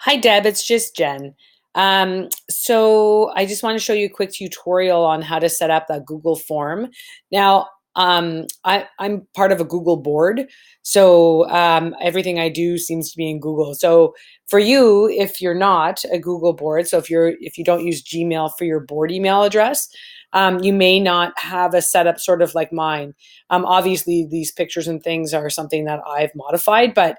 Hi Deb, it's just Jen. So I just want to show you a quick tutorial on how to set up a Google form. Now, I'm part of a Google board, so everything I do seems to be in Google. So for you, if you're not a Google board, so if you don't use Gmail for your board email address, you may not have a setup sort of like mine. Obviously, these pictures and things are something that I've modified, but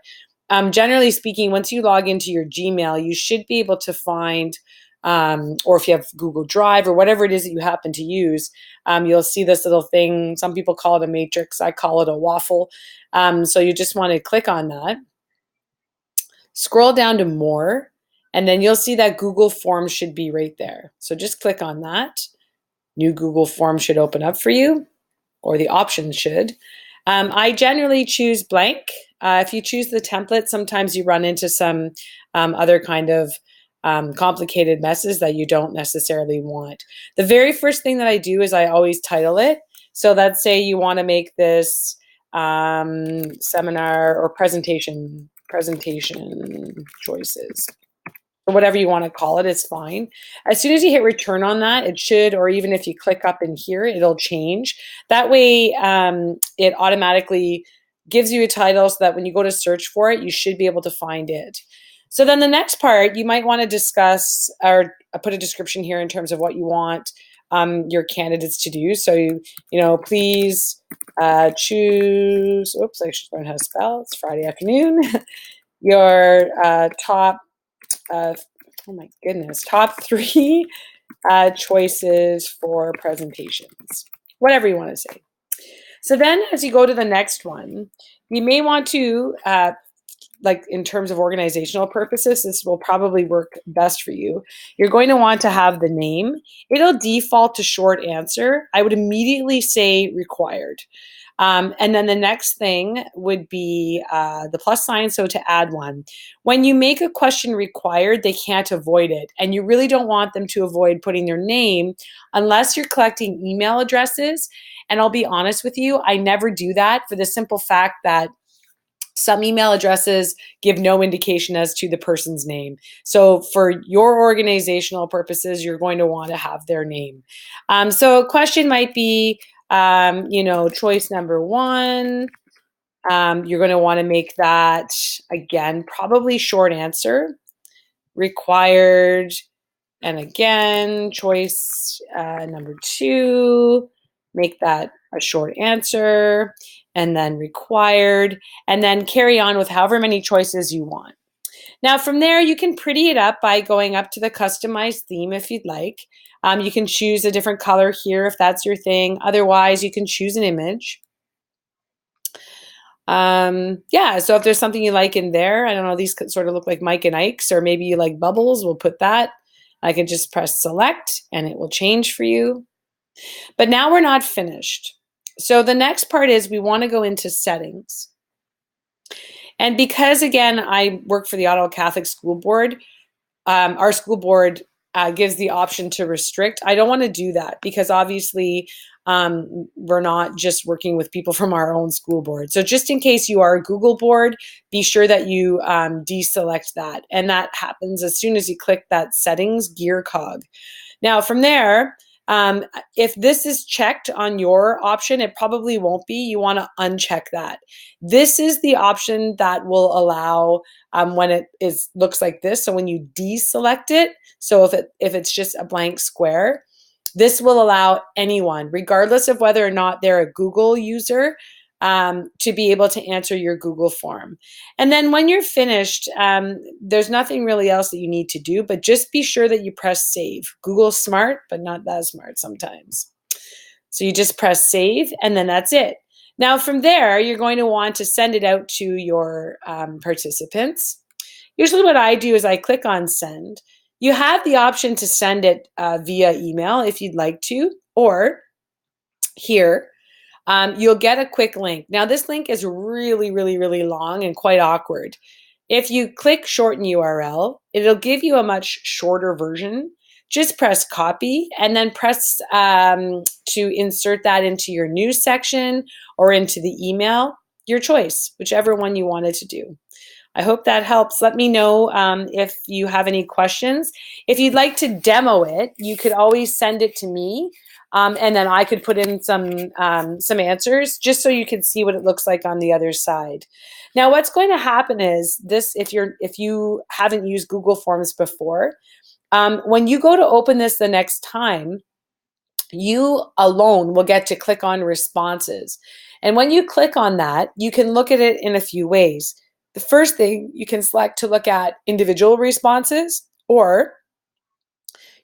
generally speaking, once you log into your Gmail, you should be able to find, or if you have Google Drive or whatever it is that you happen to use, you'll see this little thing. Some people call it a matrix. I call it a waffle. So you just want to click on that, scroll down to more, and then you'll see that Google Forms should be right there. So just click on that. New Google Form should open up for you, or the options should. I generally choose blank. If you choose the template, sometimes you run into some other kind of complicated messes that you don't necessarily want. The very first thing that I do is I always title it. So let's say you want to make this seminar or presentation choices, or whatever you want to call it, it's fine. As soon as you hit return on that, it should, or even if you click up in here, it'll change. That way, it automatically gives you a title so that when you go to search for it, you should be able to find it. So then the next part, you might want to discuss or put a description here in terms of what you want your candidates to do. So, please choose, oops, I should learn how to spell. It's Friday afternoon. Your top oh my goodness, top three choices for presentations, whatever you want to say. So then as you go to the next one, you may want to, like in terms of organizational purposes, this will probably work best for you. You're going to want to have the name. It'll default to short answer. I would immediately say required. And then the next thing would be the plus sign, so to add one. When you make a question required, they can't avoid it. And you really don't want them to avoid putting their name unless you're collecting email addresses. And I'll be honest with you, I never do that for the simple fact that some email addresses give no indication as to the person's name. So for your organizational purposes, you're going to want to have their name. So a question might be, choice number one. You're going to want to make that, again, probably short answer, required, and again, choice number two, make that a short answer, and then required, and then carry on with however many choices you want. Now from there, you can pretty it up by going up to the customized theme if you'd like. You can choose a different color here if that's your thing. Otherwise, you can choose an image. Yeah, so if there's something you like in there, I don't know, these could sort of look like Mike and Ike's, or maybe you like bubbles, we'll put that. I can just press select and it will change for you. But now we're not finished. So the next part is we want to go into settings. And because, again, I work for the Ottawa Catholic School Board, our school board gives the option to restrict. I don't want to do that because obviously we're not just working with people from our own school board. So just in case you are a Google board, be sure that you deselect that. And that happens as soon as you click that settings gear cog. Now from there, if this is checked on your option, it probably won't be. You want to uncheck that. This is the option that will allow when it looks like this. So when you deselect it, so if it's just a blank square, this will allow anyone, regardless of whether or not they're a Google user, to be able to answer your Google form. And then when you're finished, there's nothing really else that you need to do, but just be sure that you press save. Google's smart, but not that smart sometimes. So you just press save and then that's it. Now from there, you're going to want to send it out to your participants. Usually what I do is I click on send. You have the option to send it via email if you'd like to, or here, you'll get a quick link. Now this link is really, really, really long and quite awkward. If you click shorten URL, it'll give you a much shorter version. Just press copy and then press to insert that into your news section or into the email, your choice, whichever one you wanted to do. I hope that helps. Let me know if you have any questions. If you'd like to demo it, you could always send it to me, and then I could put in some answers just so you can see what it looks like on the other side. Now, what's going to happen is this: if you haven't used Google Forms before, when you go to open this the next time, you alone will get to click on responses. And when you click on that, you can look at it in a few ways. The first thing, you can select to look at individual responses, or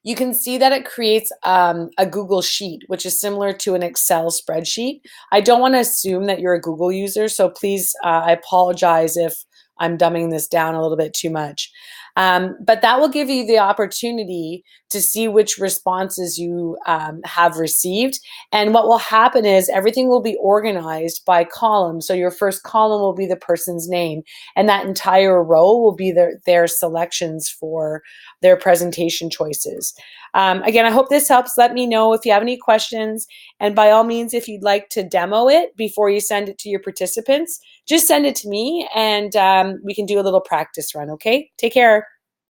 you can see that it creates a Google Sheet, which is similar to an Excel spreadsheet. I don't want to assume that you're a Google user, so please, I apologize if I'm dumbing this down a little bit too much. But that will give you the opportunity to see which responses you have received. And what will happen is everything will be organized by column. So your first column will be the person's name, and that entire row will be their selections for their presentation choices. Again, I hope this helps. Let me know if you have any questions. And by all means, if you'd like to demo it before you send it to your participants, just send it to me, and we can do a little practice run, okay? Take care.